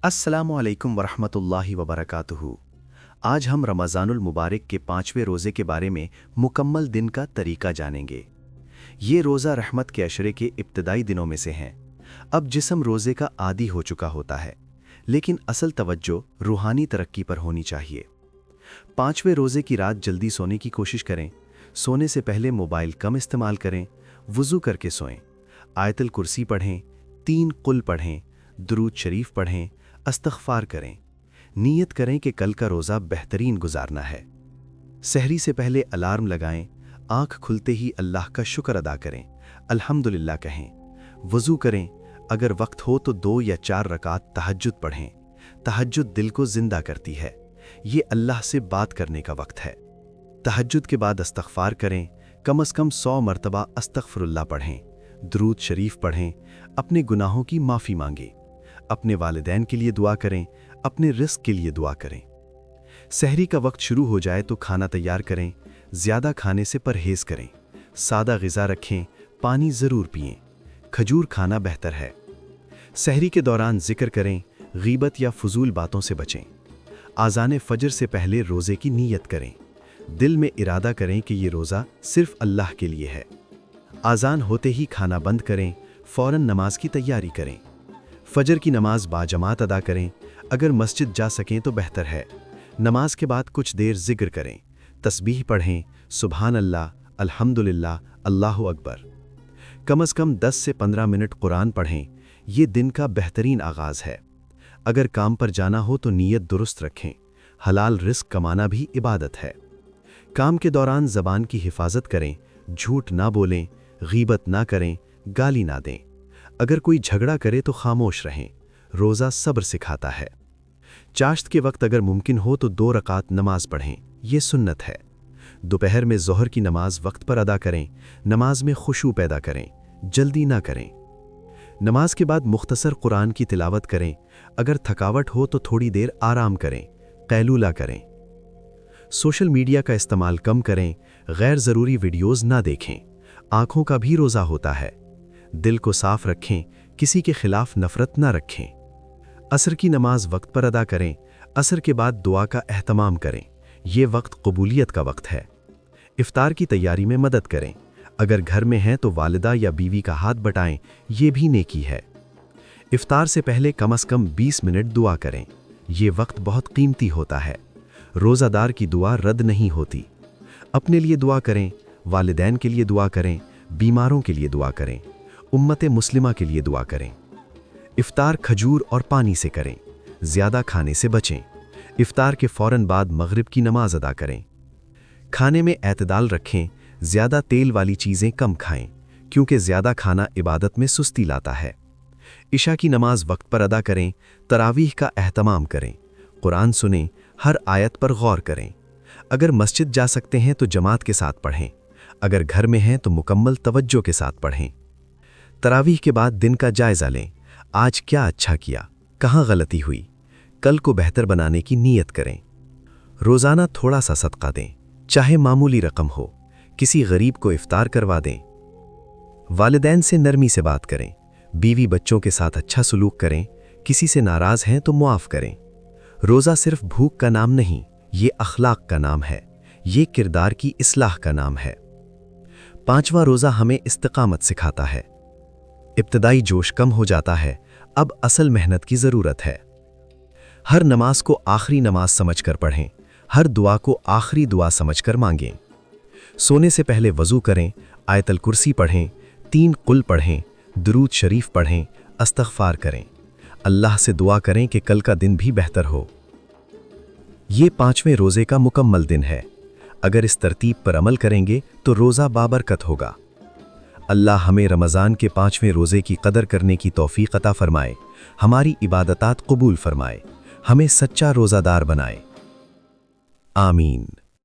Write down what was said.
अस्सलामु अलैकुम वरहमतुल्लाहि वबरकातुहू। आज हम रमज़ानुल मुबारक के 5वें रोज़े के बारे में मुकम्मल दिन का तरीका जानेंगे। ये रोज़ा रहमत के अशरे के इब्तदाई दिनों में से हैं। अब जिस्म रोज़े का आदी हो चुका होता है, लेकिन असल तवज्जो रूहानी तरक्की पर होनी चाहिए। 5वें रोज़े की रात जल्दी सोने की कोशिश करें। सोने से पहले मोबाइल कम इस्तेमाल करें। वज़ू करके सोएं। आयतुल कुर्सी पढ़ें, 3 कुल पढ़ें, दुरूद शरीफ पढ़ें, इस्तिग़फ़ार करें। नीयत करें कि कल का रोज़ा बेहतरीन गुजारना है। सहरी से पहले अलार्म लगाएं। आँख खुलते ही अल्लाह का शुक्र अदा करें, अल्हम्दुलिल्लाह कहें। वज़ू करें। अगर वक्त हो तो 2 या 4 रकात तहज्जुद पढ़ें। तहज्जुद दिल को ज़िंदा करती है। ये अल्लाह से बात करने का वक्त है। तहज्जुद के बाद इस्तिग़फ़ार करें। कम से कम 100 मरतबा अस्तग़फ़िरुल्लाह पढ़ें। दुरूद शरीफ पढ़ें। अपने गुनाहों की माफ़ी मांगें। अपने वालिदैन के लिए दुआ करें। अपने रिज़्क़ के लिए दुआ करें। सहरी का वक्त शुरू हो जाए तो खाना तैयार करें। ज़्यादा खाने से परहेज़ करें। सादा ग़िज़ा रखें। पानी ज़रूर पिएं। खजूर खाना बेहतर है। सहरी के दौरान ज़िक्र करें। ग़ीबत या फ़ुज़ूल बातों से बचें। आज़ान फ़जर से पहले रोज़े की नीयत करें। दिल में इरादा करें कि ये रोज़ा सिर्फ़ अल्लाह के लिए है। आज़ान होते ही खाना बंद करें। फ़ौरन नमाज की तैयारी करें। फ़जर की नमाज बाजमात अदा करें। अगर मस्जिद जा सकें तो बेहतर है। नमाज के बाद कुछ देर ज़िक्र करें। तस्बीह पढ़ें। सुभान अल्लाह, अल्हम्दुलिल्लाह, अल्लाहु अकबर। कम से कम 10 से 15 मिनट कुरान पढ़ें। ये दिन का बेहतरीन आगाज़ है। अगर काम पर जाना हो तो नीयत दुरुस्त रखें। हलाल रिज़्क़ कमाना भी इबादत है। काम के दौरान ज़बान की हिफाजत करें। झूठ ना बोलें, ग़ीबत ना करें, गाली ना दें। अगर कोई झगड़ा करे तो खामोश रहें। रोज़ा सब्र सिखाता है। चाश्त के वक्त अगर मुमकिन हो तो 2 रकात नमाज पढ़ें। ये सुन्नत है। दोपहर में ज़ोहर की नमाज वक्त पर अदा करें। नमाज में खुशू पैदा करें, जल्दी ना करें। नमाज के बाद मुख्तसर कुरान की तिलावत करें। अगर थकावट हो तो थोड़ी देर आराम करें, क़ैलूला करें। सोशल मीडिया का इस्तेमाल कम करें। गैर ज़रूरी वीडियोज़ ना देखें। आँखों का भी रोज़ा होता है। दिल को साफ रखें। किसी के खिलाफ नफ़रत ना रखें। असर की नमाज वक्त पर अदा करें। असर के बाद दुआ का एहतमाम करें। ये वक्त कबूलियत का वक्त है। इफ्तार की तैयारी में मदद करें। अगर घर में हैं तो वालिदा या बीवी का हाथ बटाएं, ये भी नेकी है। इफ्तार से पहले कम से कम 20 मिनट दुआ करें। ये वक्त बहुत कीमती होता है। रोज़ादार की दुआ रद्द नहीं होती। अपने लिए दुआ करें, वालिदैन के लिए दुआ करें, बीमारों के लिए दुआ करें, उम्मत मुस्लिमा के लिए दुआ करें। इफ्तार खजूर और पानी से करें। ज़्यादा खाने से बचें। इफ्तार के फ़ौरन बाद मगरिब की नमाज अदा करें। खाने में एतदाल रखें। ज़्यादा तेल वाली चीज़ें कम खाएं, क्योंकि ज़्यादा खाना इबादत में सुस्ती लाता है। इशा की नमाज वक्त पर अदा करें। तरावीह का एहतमाम करें। कुरान सुनें। हर आयत पर गौर करें। अगर मस्जिद जा सकते हैं तो जमात के साथ पढ़ें। अगर घर में हैं तो मुकम्मल तवज्जो के साथ पढ़ें। तरावीह के बाद दिन का जायज़ा लें। आज क्या अच्छा किया, कहाँ गलती हुई। कल को बेहतर बनाने की नीयत करें। रोज़ाना थोड़ा सा सदका दें, चाहे मामूली रकम हो। किसी गरीब को इफ्तार करवा दें। वालिदैन से नरमी से बात करें। बीवी बच्चों के साथ अच्छा सलूक करें। किसी से नाराज़ हैं तो मुआफ़ करें। रोज़ा सिर्फ भूख का नाम नहीं, ये अखलाक का नाम है। ये किरदार की इस्लाह का नाम है। 5वां रोज़ा हमें इस्तिक़ामत सिखाता है। इब्तदाई जोश कम हो जाता है। अब असल मेहनत की ज़रूरत है। हर नमाज को आखिरी नमाज समझकर पढ़ें। हर दुआ को आखिरी दुआ समझकर मांगें। सोने से पहले वज़ू करें। आयतुल कुर्सी पढ़ें, 3 कुल पढ़ें, दुरूद शरीफ पढ़ें, इस्तिग़फ़ार करें। अल्लाह से दुआ करें कि कल का दिन भी बेहतर हो। ये 5वें रोज़े का मुकम्मल दिन है। अगर इस तरतीब पर अमल करेंगे तो रोज़ा बाबरकत होगा। अल्लाह हमें रमज़ान के 5वें रोज़े की कदर करने की तौफ़ीक़ अता फ़रमाए। हमारी इबादतात कबूल फ़रमाए। हमें सच्चा रोज़ादार बनाए। आमीन।